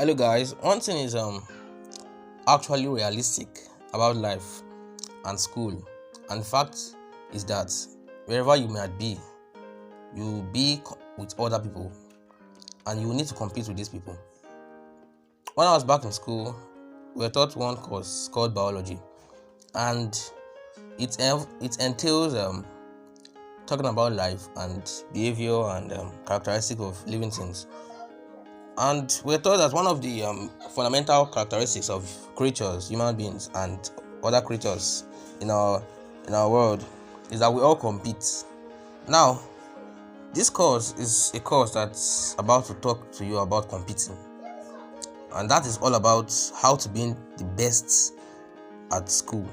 Hello guys, one thing is actually realistic about life and school, and the fact is that wherever you might be, you will be with other people and you will need to compete with these people. When I was back in school, we were taught one course called biology, and it entails talking about life and behavior and characteristic of living things. And we're taught that one of the fundamental characteristics of creatures, human beings, and other creatures in our world is that we all compete. Now, this course is a course that's about to talk to you about competing, and that is all about how to be the best at school.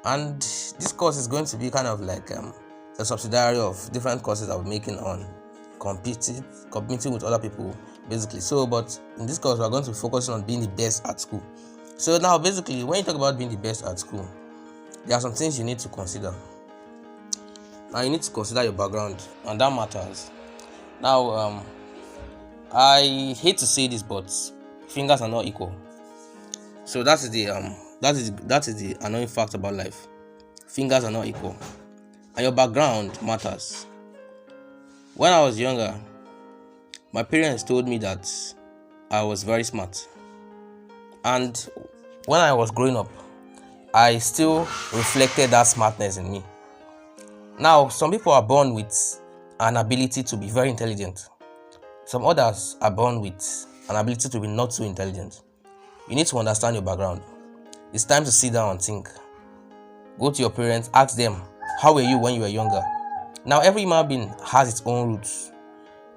And this course is going to be kind of like a subsidiary of different courses I'll be making on competing with other people, basically. So, but in this course, we're going to be focusing on being the best at school. So now, basically, when you talk about being the best at school, there are some things you need to consider. Now, you need to consider your background, and that matters. Now, I hate to say this, but fingers are not equal. So that is the annoying fact about life. Fingers are not equal, and your background matters. When I was younger, my parents told me that I was very smart, and when I was growing up, I still reflected that smartness in me. Now, some people are born with an ability to be very intelligent. Some others are born with an ability to be not so intelligent. You need to understand your background. It's time to sit down and think. Go to your parents, ask them, how were you when you were younger? Now, every human being has its own roots.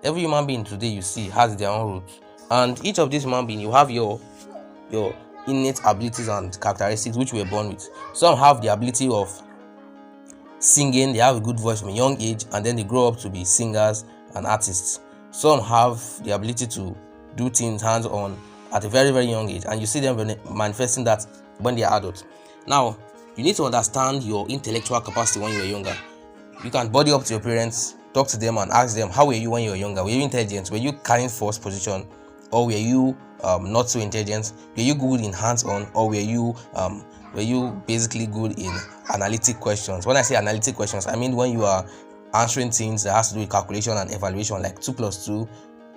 Every human being today you see has their own roots. And each of these human beings, you have your innate abilities and characteristics which we were born with. Some have the ability of singing, they have a good voice from a young age, and then they grow up to be singers and artists. Some have the ability to do things hands-on at a very, very young age, and you see them manifesting that when they are adults. Now, you need to understand your intellectual capacity when you were younger. You can body up to your parents, talk to them and ask them, how were you when you were younger? Were you intelligent? Were you carrying first position? Or were you not so intelligent? Were you good in hands-on? Or were you basically good in analytic questions? When I say analytic questions, I mean when you are answering things that has to do with calculation and evaluation, like 2 plus 2.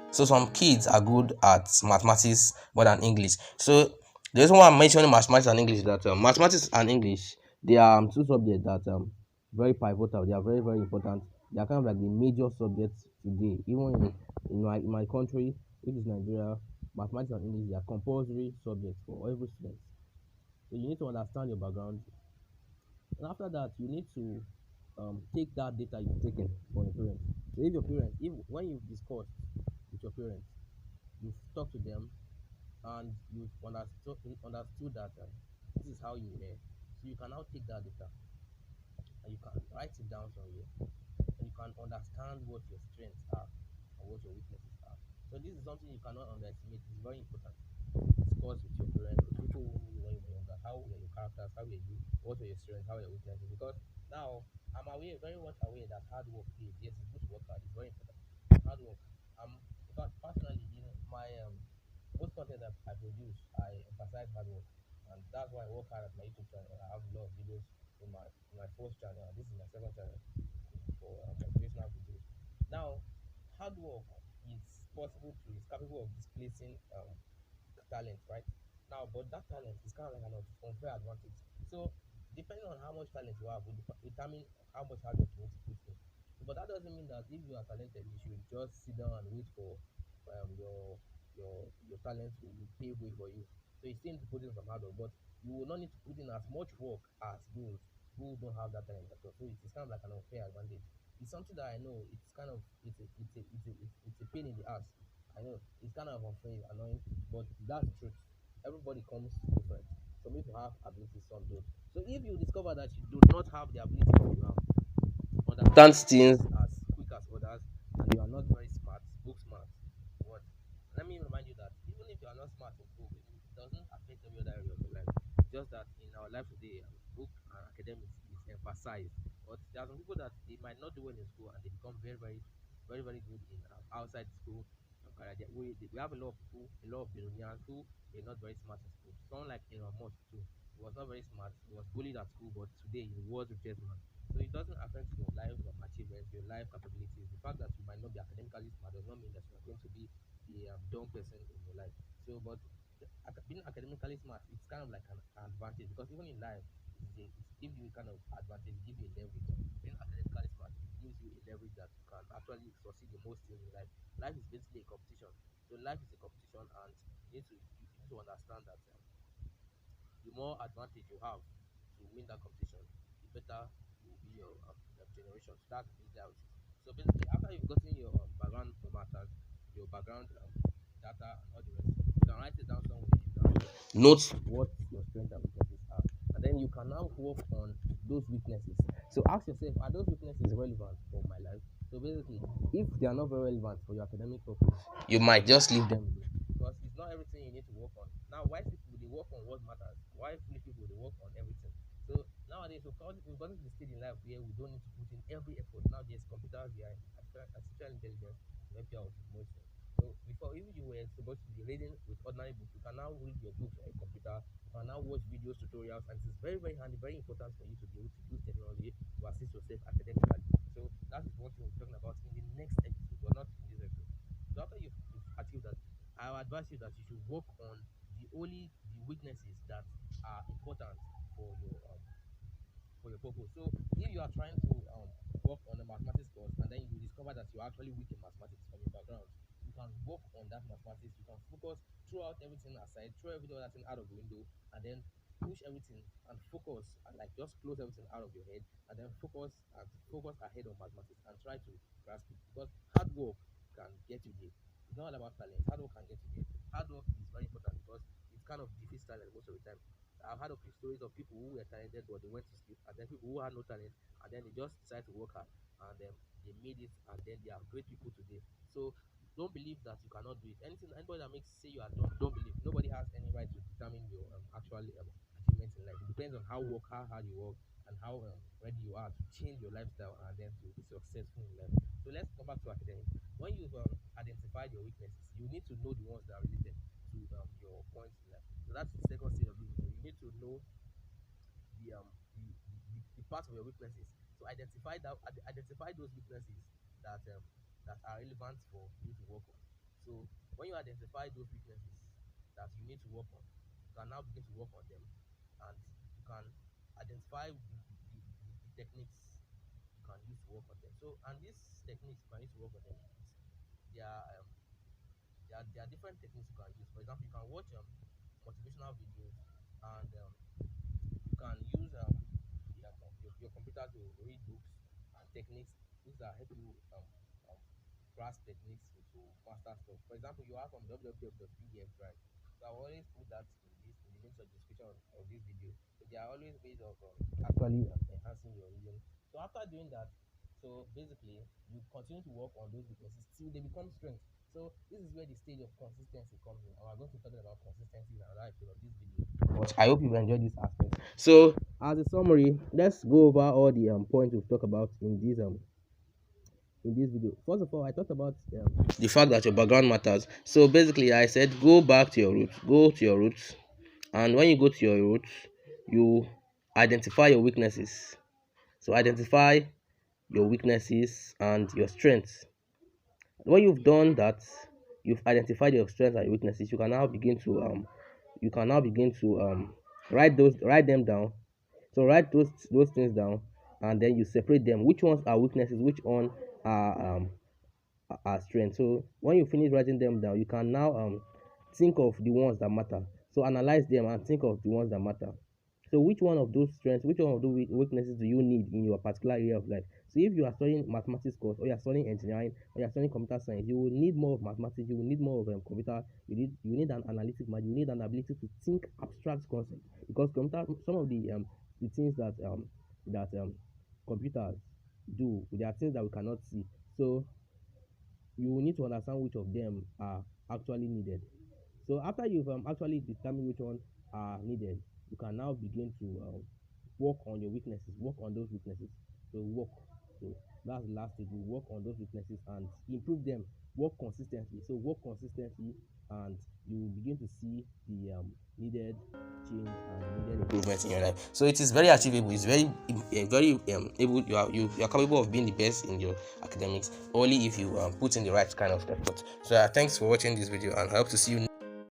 So some kids are good at mathematics more than English. So the reason why I'm mentioning mathematics and English is that mathematics and English, they are two subjects that very pivotal. They are very, very important. They are kind of like the major subjects today. Even in my country, which is Nigeria, mathematics and English, they are compulsory subjects for every student. So you need to understand your background, and after that, you need to take that data you've taken from your parents. So if your parents, if when you discuss with your parents, you've talked to them and you've understood that this is how you were. So you can now take that data and you can write it down somewhere, and you can understand what your strengths are and what your weaknesses are. So this is something you cannot underestimate. It's very important. Discuss with your parents, with people who knew you when you were younger. How were your characters? How were you? What were your strengths? How were your weaknesses? Because now I'm aware, very much aware that hard work pays. Yes, it's good to work hard. It's very important. Hard work. In fact, personally, my most content that I produce, I emphasize hard work, and that's why I work hard at my YouTube channel. I have a lot of videos in my first channel. This is my second channel for motivational videos. Now, hard work is capable of displacing talent, right? Now, but that talent is kind of like an unfair advantage. So, depending on how much talent you have, will determine how much hard work you need to put in. But that doesn't mean that if you are talented, you should just sit down and wait for your talent to pave way for you. So you still need to put in some hard work, but you will not need to put in as much work as those who don't have that talent at all. So it is kind of like an unfair advantage. It's something that I know. It's kind of it's a pain in the ass. I know it's kind of unfair, annoying, but that's the truth. Everybody comes different. Some people have abilities, some don't. So if you discover that you do not have the ability to understand things as quick as others, and you are not very smart, book smart, what? Let me remind you that even if you are not smart in book, it doesn't affect every other area of your life. Just that in our life today, book and academics is emphasized. But there are some people that they might not do well in school and they become very, very, very, very good in outside school, career. We have a lot of people, a lot of billionaires who were not very smart in school. Someone like Elon Musk too. He was not very smart. He was bullied at school, but today he's the world's richest man. So it doesn't affect your life achievements, your life capabilities. The fact that you might not be academically smart does not mean that you are going to be a dumb person in your life. So, but being academically smart, it's kind of like an advantage because even in life, it gives you kind of advantage, it gives you a leverage. Being academically smart, it gives you a leverage that you can actually succeed the most in life. Life is basically a competition. So life is a competition, and you need to understand that the more advantage you have to win that competition, the better will be your generation. So that's basically how it is. So basically, after you've gotten your background matters, your background data and all the rest, you can write it down somewhere. You can note what your strengths and weaknesses are, and then you can now work on those weaknesses. So ask yourself, are those weaknesses relevant for my life? So basically, if they are not very relevant for your academic purpose, you might just leave them alone because it's not everything you need to work on. Now, wise people they work on what matters. Why foolish people they work on everything. So nowadays we've gotten to the stage in life where we don't need to put in every effort. Now there's computers behind artificial intelligence to help you out with most things. So before if you were supposed to be reading with ordinary books, you can now read your books on a computer. You can now watch videos, tutorials, and it's very, very handy, very important for you to be able to use technology to assist yourself academically. So that is what we're talking about in the next episode, but not in this episode. So after you've achieved that, I would advise you that you should work on the weaknesses that are important for your purpose. So if you are trying to work on a mathematics course and then you discover that you're actually weak in mathematics from your background, you can work on that mathematics. You can focus, throw out everything aside, throw every other thing out of the window, and then push everything and focus and like just close everything out of your head and then focus ahead on mathematics and try to grasp it because hard work can get you there. It's not all about talent. Hard work can get you there. Hard work is very important because it kind of defeats talent most of the time. I've heard of the stories of people who were talented but they went to sleep, and then people who had no talent and then they just decided to work hard and then they made it and then they are great people today. So don't believe that you cannot do it. Anybody that makes say you are done, don't believe. Nobody has any right to determine your actual achievements in life. It depends on how hard you work, and how ready you are to change your lifestyle and then to be successful in life. So let's come back to academics. When you've identified your weaknesses, you need to know the ones that are related to your points in life. So that's the second stage of this video. You need to know the part of your weaknesses. So identify those weaknesses that are relevant for you to work on. So when you identify those weaknesses that you need to work on, you can now begin to work on them, and you can identify the techniques you can use to work on them. So and these techniques you can use to work on them, they are um, there are different techniques you can use. For example, you can watch motivational videos, and you can use your computer to read books and techniques. These are help you grasp techniques to master stuff. For example, you have from www.pdf drive. So I will always put that in the links of description of this video. So there are always ways of actually enhancing your reading. So after doing that, so basically you continue to work on those weaknesses till they become strength. So this is where the stage of consistency comes in. And we're going to talk about consistency in another episode of this video. But I hope you've enjoyed this aspect. So as a summary, let's go over all the points we've talked about in this video. First of all, I talked about the fact that your background matters. So basically, I said go back to your roots. Go to your roots, and when you go to your roots, you identify your weaknesses. So identify your weaknesses and your strengths. When you've done that, you've identified your strengths and your weaknesses. You can now begin to write them down. So write those things down, and then you separate them. Which ones are weaknesses? Which one are strengths? So when you finish writing them down, you can now think of the ones that matter. So analyze them and think of the ones that matter. So which one of those strengths, which one of those weaknesses do you need in your particular area of life? So if you are studying mathematics course, or you are studying engineering, or you are studying computer science, you will need more of mathematics, you will need more of computer, you need an analytic mind, you need an ability to think abstract concepts, because computer, some of the things that computers do, there are things that we cannot see. So you will need to understand which of them are actually needed. So after you've actually determined which one are needed, you can now begin to work on your weaknesses, work on those weaknesses. So work. So That's the last stage. You work on those weaknesses and improve them. Work consistently. So work consistently, and you will begin to see the needed change and needed improvement in your life. So it is very achievable. It's very able. You are capable of being the best in your academics only if you put in the right kind of effort. So thanks for watching this video, and I hope to see you